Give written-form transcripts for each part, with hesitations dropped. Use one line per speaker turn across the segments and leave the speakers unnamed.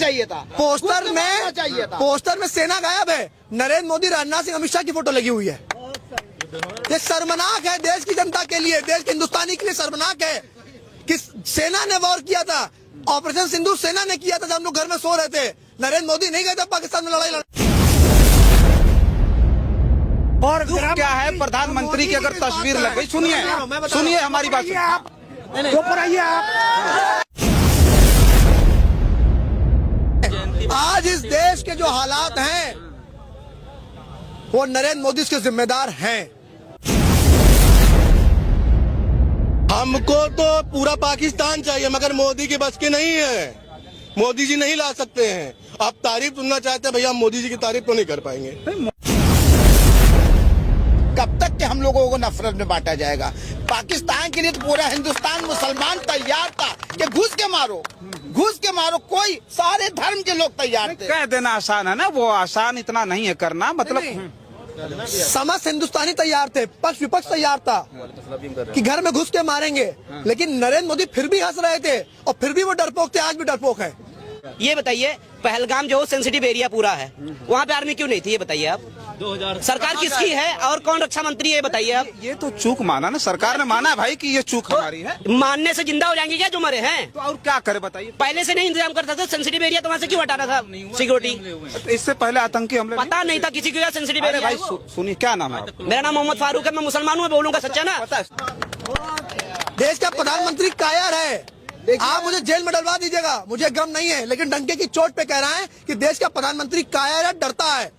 चाहिए था,
पोस्टर में सेना गायब है। नरेंद्र मोदी, राजनाथ सिंह, अमित शाह की फोटो लगी हुई है। ये शर्मनाक है देश की जनता के लिए, देश के हिंदुस्तानी के लिए शर्मनाक है कि सेना ने वॉर किया था, ऑपरेशन सिंदूर सेना ने किया था जब हम लोग घर में सो रहे थे। नरेंद्र मोदी नहीं गए थे पाकिस्तान में लड़ाई लड़।
और क्या है, प्रधानमंत्री की अगर तस्वीर लग गई, सुनिए हमारी बात,
ऊपर आइए आप। आज इस देश के जो हालात हैं वो नरेंद्र मोदी के जिम्मेदार हैं।
हमको तो पूरा पाकिस्तान चाहिए, मगर मोदी की बस की नहीं है। मोदी जी नहीं ला सकते हैं। आप तारीफ सुनना चाहते हैं भैया, मोदी जी की तारीफ तो नहीं कर पाएंगे।
कब तक के हम लोगों को नफरत में बांटा जाएगा? पाकिस्तान के लिए तो पूरा हिंदुस्तान मुसलमान तैयार था कि घुस के मारो, कोई सारे धर्म के लोग तैयार थे।
कह देना आसान है ना, वो आसान इतना नहीं है करना, मतलब
समस्त हिंदुस्तानी तैयार थे, पक्ष विपक्ष तैयार था कि घर में घुस के मारेंगे, लेकिन नरेंद्र मोदी फिर भी हंस रहे थे और फिर भी वो डरपोक थे, आज भी डरपोक है।
ये बताइए, पहलगाम जो सेंसिटिव एरिया पूरा है, वहाँ पे आर्मी क्यों नहीं थी? ये बताइए आप। 2000 सरकार किसकी है और कौन रक्षा मंत्री है, बताइए आप।
ये तो चूक माना ना, सरकार ने माना भाई कि ये चूक हमारी है।
मानने से जिंदा हो जाएंगे क्या जो मरे हैं?
तो और क्या करे बताइए।
पहले से नहीं इंतजाम करता था सेंसिटिव एरिया, तो वहाँ से क्यों हटाना था सिक्योरिटी?
इससे पहले आतंकी हमले
पता नहीं था किसी को सेंसिटिव एरिया।
भाई सुनिए, क्या नाम है?
मेरा नाम मोहम्मद फारूक है, मैं मुसलमान हूँ, बोलूंगा सच्चा ना।
देश का प्रधानमंत्री कायर है, आप मुझे जेल में डलवा दीजिएगा, मुझे गम नहीं है, लेकिन डंके की चोट पे कह रहा है कि देश का प्रधानमंत्री कायर है, डरता है।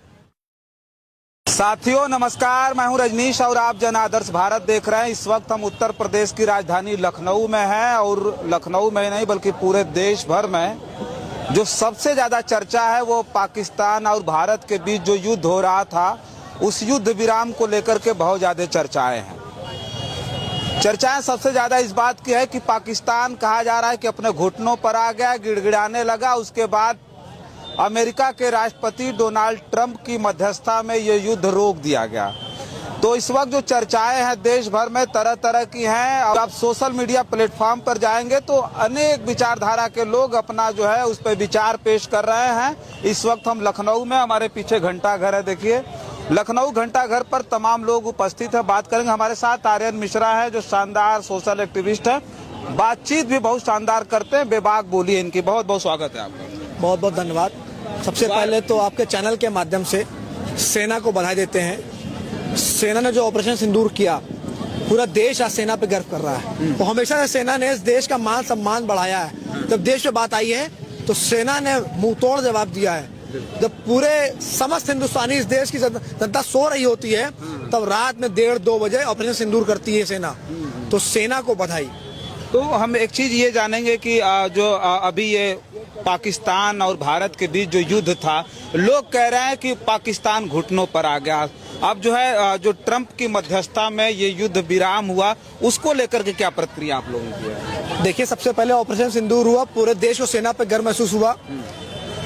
साथियों नमस्कार, मैं हूं रजनीश और आप जन आदर्श भारत देख रहे हैं। इस वक्त हम उत्तर प्रदेश की राजधानी लखनऊ में हैं और लखनऊ में नहीं बल्कि पूरे देश भर में जो सबसे ज्यादा चर्चा है वो पाकिस्तान और भारत के बीच जो युद्ध हो रहा था, उस युद्ध विराम को लेकर के बहुत ज्यादा चर्चाएं हैं। चर्चाएं सबसे ज्यादा इस बात की है कि पाकिस्तान कहा जा रहा है कि अपने घुटनों पर आ गया, गिड़गिड़ाने लगा। उसके बाद अमेरिका के राष्ट्रपति डोनाल्ड ट्रंप की मध्यस्थता में ये युद्ध रोक दिया गया। तो इस वक्त जो चर्चाएं हैं देश भर में तरह तरह की हैं और आप सोशल मीडिया प्लेटफॉर्म पर जाएंगे तो अनेक विचारधारा के लोग अपना जो है उस पर विचार पेश कर रहे हैं। इस वक्त हम लखनऊ में, हमारे पीछे घंटा घर है, देखिए लखनऊ घंटा घर पर तमाम लोग उपस्थित है। बात करेंगे, हमारे साथ आर्यन मिश्रा है जो शानदार सोशल एक्टिविस्ट है, बातचीत भी बहुत शानदार करते हैं, बेबाक बोली है इनकी। बहुत बहुत स्वागत है आपका।
बहुत बहुत धन्यवाद। सबसे पहले तो आपके चैनल के माध्यम से सेना को बधाई देते हैं। सेना ने जो ऑपरेशन सिंदूर किया, पूरा देश आज सेना पे गर्व कर रहा है। तो हमेशा से सेना ने इस देश का मान सम्मान बढ़ाया है। जब देश पे बात आई है तो सेना ने मुंह तोड़ जवाब दिया है। जब पूरे समस्त हिंदुस्तानी इस देश की जनता सो रही होती है तब रात में 1:30-2 बजे ऑपरेशन सिंदूर करती है सेना। तो सेना को बधाई।
तो हम एक चीज ये जानेंगे कि जो अभी ये पाकिस्तान और भारत के बीच जो युद्ध था, लोग कह रहे हैं कि पाकिस्तान घुटनों पर आ गया। अब जो है जो ट्रंप की मध्यस्थता में ये युद्ध विराम हुआ, उसको लेकर के क्या प्रतिक्रिया आप लोगों की है?
देखिए, सबसे पहले ऑपरेशन सिंदूर हुआ, पूरे देश को सेना पे गर्व महसूस हुआ।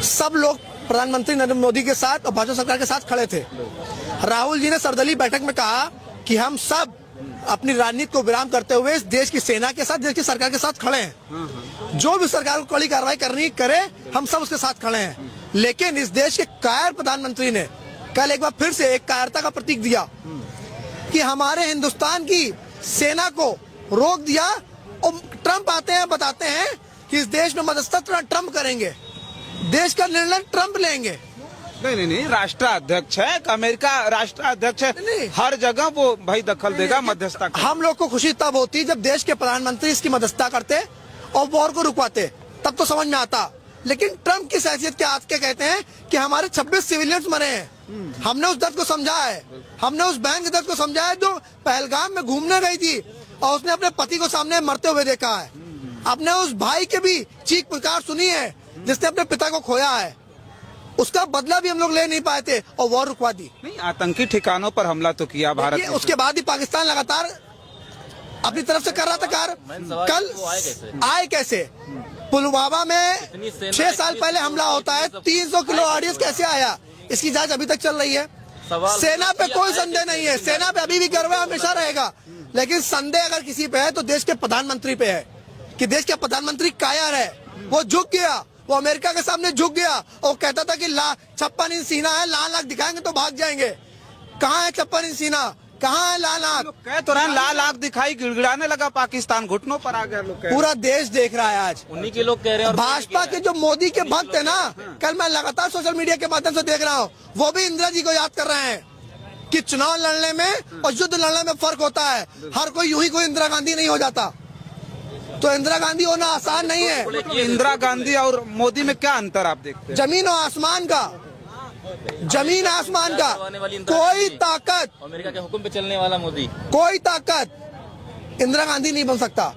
सब लोग प्रधानमंत्री नरेंद्र मोदी के साथ और भाजपा सरकार के साथ खड़े थे। राहुल जी ने सर्वदलीय बैठक में कहा कि हम सब अपनी राजनीति को विराम करते हुए इस देश की सेना के साथ, देश की सरकार के साथ खड़े हैं। जो भी सरकार को कड़ी कार्रवाई करनी करे, हम सब उसके साथ खड़े हैं। लेकिन इस देश के कायर प्रधानमंत्री ने कल एक बार फिर से एक कायरता का प्रतीक दिया कि हमारे हिंदुस्तान की सेना को रोक दिया। और ट्रंप आते हैं, बताते हैं कि इस देश में मध्यस्थता ट्रंप करेंगे, देश का निर्णय ट्रंप लेंगे।
नहीं, राष्ट्राध्यक्ष है, अमेरिका राष्ट्राध्यक्ष है, हर जगह वो भाई दखल देगा, मध्यस्थता।
हम लोग को खुशी तब होती जब देश के प्रधानमंत्री इसकी मध्यस्थता करते और वॉर को रुकवाते, तब तो समझ में आता। लेकिन ट्रंप की हैसियत के आज के कहते हैं कि हमारे 26 सिविलियंस मरे हैं। हमने उस दर्द को समझा है, हमने उस बहन के दर्द को समझा है जो पहलगाम में घूमने गई थी और उसने अपने पति को सामने मरते हुए देखा है। अपने उस भाई के भी चीख पुकार सुनी है जिसने अपने पिता को खोया है। उसका बदला भी हम लोग ले नहीं पाए थे और वॉर रुकवा दी।
नहीं, आतंकी ठिकानों पर हमला तो किया भारत ने।
उसके बाद ही पाकिस्तान लगातार अपनी तरफ से कर रहा था कार्य। कल आए कैसे? पुलवामा में 6 साल पहले हमला होता है, 300 किलो ऑडियंस कैसे आया? इसकी जांच अभी तक चल रही है। सेना पे कोई संदेह नहीं है, सेना पे अभी भी गर्व है, हमेशा रहेगा। लेकिन संदेह अगर किसी पे है तो देश के प्रधानमंत्री पे है कि देश के प्रधानमंत्री कायर है। वो झुक गया वो अमेरिका के सामने झुक गया और कहता था कि 56 इंच सीना है, लाल आंख दिखाएंगे तो भाग जाएंगे। कहाँ है 56 इंच सीना, कहाँ है लाल आंख?
कह तो रहे हैं लाल आंख दिखाई, गिड़गिड़ाने लगा पाकिस्तान, घुटनों पर आ गया लोग कह रहे हैं।
पूरा देश देख रहा है आज।
उन्हीं के लोग कह रहे हैं। और
भाजपा के जो मोदी के भक्त है ना, कल मैं लगातार सोशल मीडिया के माध्यम से देख रहा हूँ, वो भी इंदिरा जी को याद कर रहे हैं कि चुनाव लड़ने में और युद्ध लड़ने में फर्क होता है। हर कोई यूं ही कोई इंदिरा गांधी नहीं हो जाता, तो इंदिरा गांधी होना आसान नहीं है।
मतलब इंदिरा गांधी और मोदी में क्या अंतर आप देखते हैं?
जमीन और आसमान का, जमीन आसमान का। कोई ताकत,
अमेरिका के हुक्म पे चलने वाला मोदी,
कोई ताकत इंदिरा गांधी नहीं बन सकता।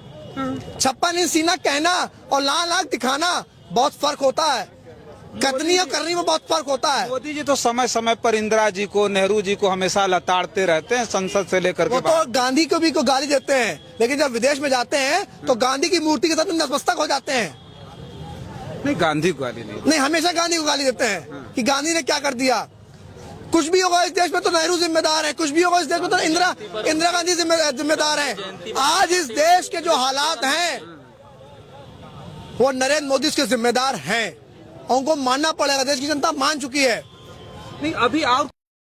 56 इंच सीना कहना और लाल आंख दिखाना बहुत फर्क होता है, कथनी और करनी में बहुत फर्क होता है।
मोदी जी तो समय समय पर इंदिरा जी को, नेहरू जी को हमेशा लताड़ते रहते हैं, संसद से लेकर
वो
के
तो गांधी को भी को गाली देते हैं, लेकिन जब विदेश में जाते हैं तो गांधी की मूर्ति के साथ नतमस्तक हो जाते हैं।
नहीं, गांधी को गाली नहीं।
हमेशा गांधी को गाली देते हैं कि गांधी ने क्या कर दिया। कुछ भी होगा इस देश में तो नेहरू जिम्मेदार है, कुछ भी होगा इस देश में तो इंदिरा गांधी जिम्मेदार है। आज इस देश के जो हालात हैं वो नरेंद्र मोदी इसके जिम्मेदार हैं, उनको मानना पड़ेगा। देश की जनता मान चुकी है।
नहीं, अभी आप